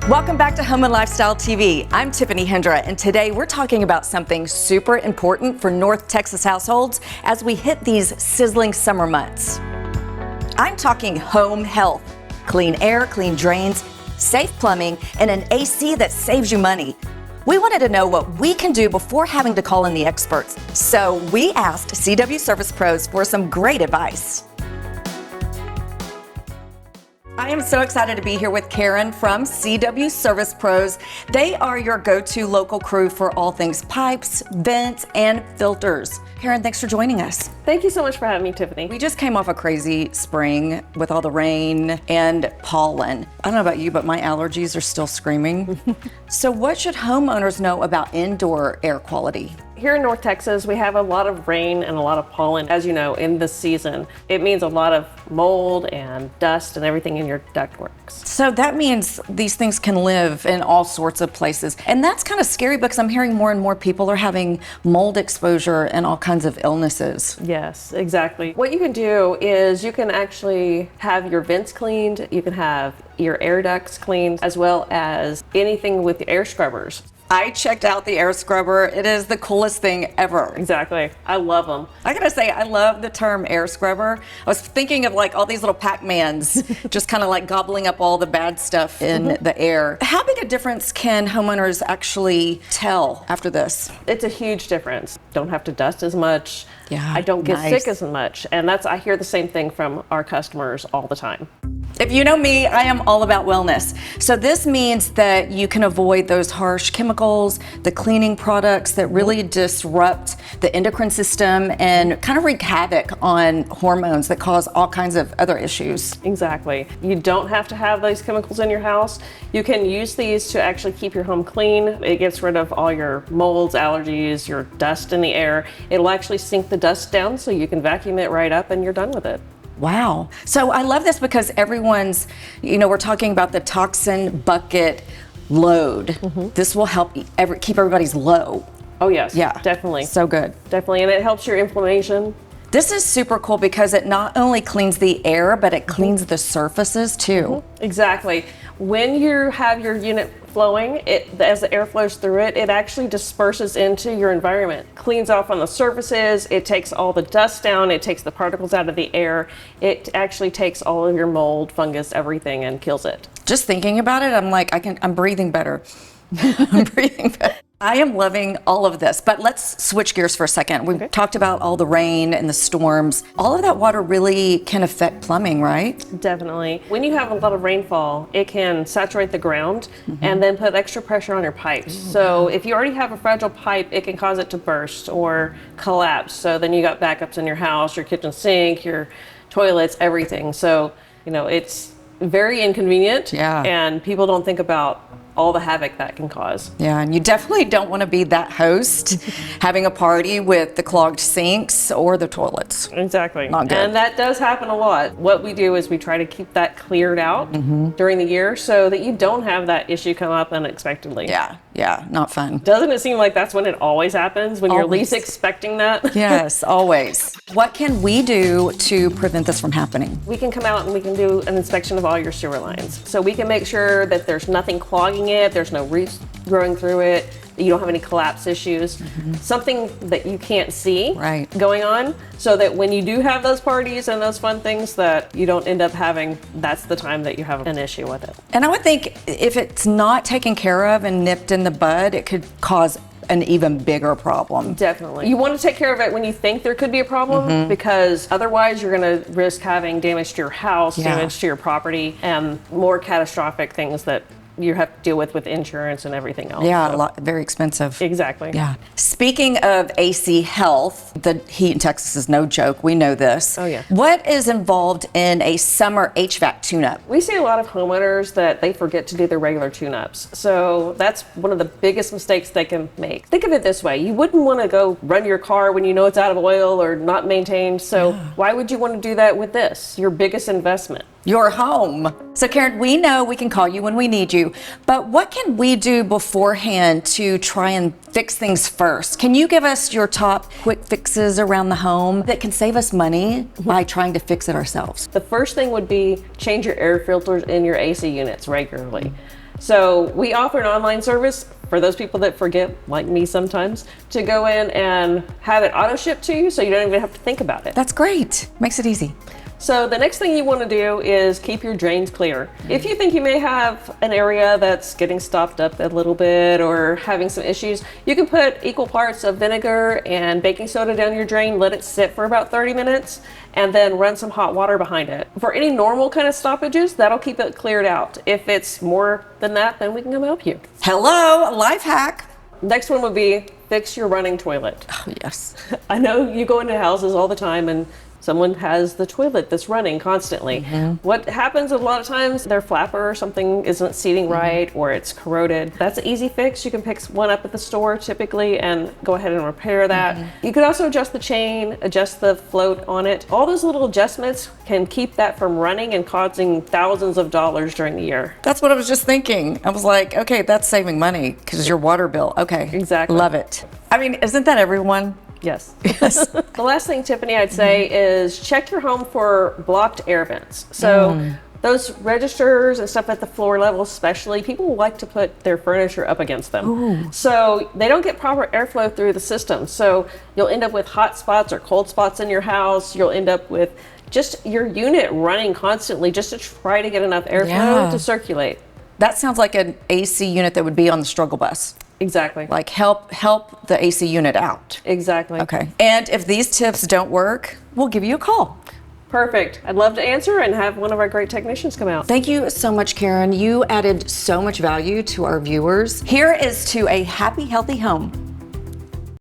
Welcome back to Home and Lifestyle TV. I'm Tiffany Hendra, and today we're talking about something super important for North Texas households as we hit these sizzling summer months. I'm talking home health, clean air, clean drains, safe plumbing, and an AC that saves you money. We wanted to know what we can do before having to call in the experts, so we asked CW Service Pros for some great advice. I am so excited to be here with Karen from CW Service Pros. They are your go-to local crew for all things pipes, vents, and filters. Karen, thanks for joining us. Thank you so much for having me, Tiffany. We just came off a crazy spring with all the rain and pollen. I don't know about you, but my allergies are still screaming. So what should homeowners know about indoor air quality? Here in North Texas, we have a lot of rain and a lot of pollen, as you know, in this season. It means a lot of mold and dust and everything in your ductworks. So that means these things can live in all sorts of places. And that's kind of scary because I'm hearing more and more people are having mold exposure and all kinds of illnesses. Yes, exactly. What you can do is you can actually have your vents cleaned, you can have your air ducts cleaned, as well as anything with the air scrubbers. I checked out the air scrubber. It is the coolest thing ever. Exactly. I love them. I gotta say, I love the term air scrubber. I was thinking of like all these little Pac-Mans just kind of like gobbling up all the bad stuff in the air. How big a difference can homeowners actually tell after this? It's a huge difference. Don't have to dust as much. Yeah, I don't get nice. sick as much. And I hear the same thing from our customers all the time. If you know me, I am all about wellness. So this means that you can avoid those harsh chemicals, the cleaning products that really disrupt the endocrine system and kind of wreak havoc on hormones that cause all kinds of other issues. Exactly. You don't have to have those chemicals in your house. You can use these to actually keep your home clean. It gets rid of all your molds, allergies, your dust in the air. It'll actually sink the dust down so you can vacuum it right up and you're done with it. Wow. So I love this because everyone's, we're talking about the toxin bucket load. This will help keep everybody's low. Oh yes, Yeah. definitely. So good. Definitely, and it helps your inflammation. This is super cool because it not only cleans the air, but it cleans the surfaces too. Exactly. When you have your unit flowing, as the air flows through it, it actually disperses into your environment. Cleans off on the surfaces, it takes all the dust down, it takes the particles out of the air. It actually takes all of your mold, fungus, everything and kills it. Just thinking about it, I'm like, I'm breathing better. I'm breathing better. I am loving all of this, but let's switch gears for a second. We've talked about all the rain and the storms. All of that water really can affect plumbing, right? Definitely. When you have a lot of rainfall, it can saturate the ground and then put extra pressure on your pipes. So if you already have a fragile pipe, it can cause it to burst or collapse. So then you got backups in your house, your kitchen sink, your toilets, everything. So, it's very inconvenient. Yeah. And people don't think about all the havoc that can cause. Yeah, and you definitely don't want to be that host having a party with the clogged sinks or the toilets. Exactly. Not good. And that does happen a lot. What we do is we try to keep that cleared out during the year so that you don't have that issue come up unexpectedly. Yeah, not fun. Doesn't it seem like that's when it always happens, when you're Always. least expecting that? Yes, always. What can we do to prevent this from happening? We can come out and we can do an inspection of all your sewer lines. So we can make sure that there's nothing clogging it, there's no roots growing through it, that you don't have any collapse issues, something that you can't see going on, so that when you do have those parties and those fun things that you don't end up having, that's the time that you have an issue with it. And I would think if it's not taken care of and nipped in the bud, it could cause an even bigger problem. Definitely. You want to take care of it when you think there could be a problem, because otherwise you're going to risk having damage to your house, damage to your property, and more catastrophic things that you have to deal with insurance and everything else. Yeah, So- a lot, very expensive. Exactly. Yeah. Speaking of AC health, the heat in Texas is no joke. We know this. Oh, yeah. What is involved in a summer HVAC tune-up? We see a lot of homeowners that they forget to do their regular tune-ups. So that's one of the biggest mistakes they can make. Think of it this way. You wouldn't want to go run your car when you know it's out of oil or not maintained. So why would you want to do that with this, your biggest investment? Your home. So Karen, we know we can call you when we need you, but what can we do beforehand to try and fix things first? Can you give us your top quick fixes around the home that can save us money by trying to fix it ourselves? The first thing would be change your air filters in your AC units regularly. So we offer an online service for those people that forget, like me sometimes, to go in and have it auto ship to you so you don't even have to think about it. That's great. Makes it easy. So the next thing you want to do is keep your drains clear. If you think you may have an area that's getting stopped up a little bit or having some issues, you can put equal parts of vinegar and baking soda down your drain, let it sit for about 30 minutes, and then run some hot water behind it. For any normal kind of stoppages, that'll keep it cleared out. If it's more than that, then we can come help you. Hello, life hack. Next one would be fix your running toilet. Oh, yes. I know you go into houses all the time and someone has the toilet that's running constantly. What happens a lot of times, their flapper or something isn't seating right or it's corroded. That's an easy fix. You can pick one up at the store typically and go ahead and repair that. You could also adjust the chain, adjust the float on it. All those little adjustments can keep that from running and causing thousands of dollars during the year. That's what I was just thinking. I was like, okay, that's saving money because your water bill. Okay. Exactly. Love it. I mean, isn't that everyone? Yes. Yes. The last thing, Tiffany, I'd say is check your home for blocked air vents. So those registers and stuff at the floor level especially, people like to put their furniture up against them. So they don't get proper airflow through the system. So you'll end up with hot spots or cold spots in your house. You'll end up with just your unit running constantly just to try to get enough airflow to circulate. That sounds like an AC unit that would be on the struggle bus. Exactly. Like help the AC unit out. Exactly. Okay. And if these tips don't work, we'll give you a call. Perfect. I'd love to answer and have one of our great technicians come out. Thank you so much, Karen. You added so much value to our viewers. Here is to a happy, healthy home.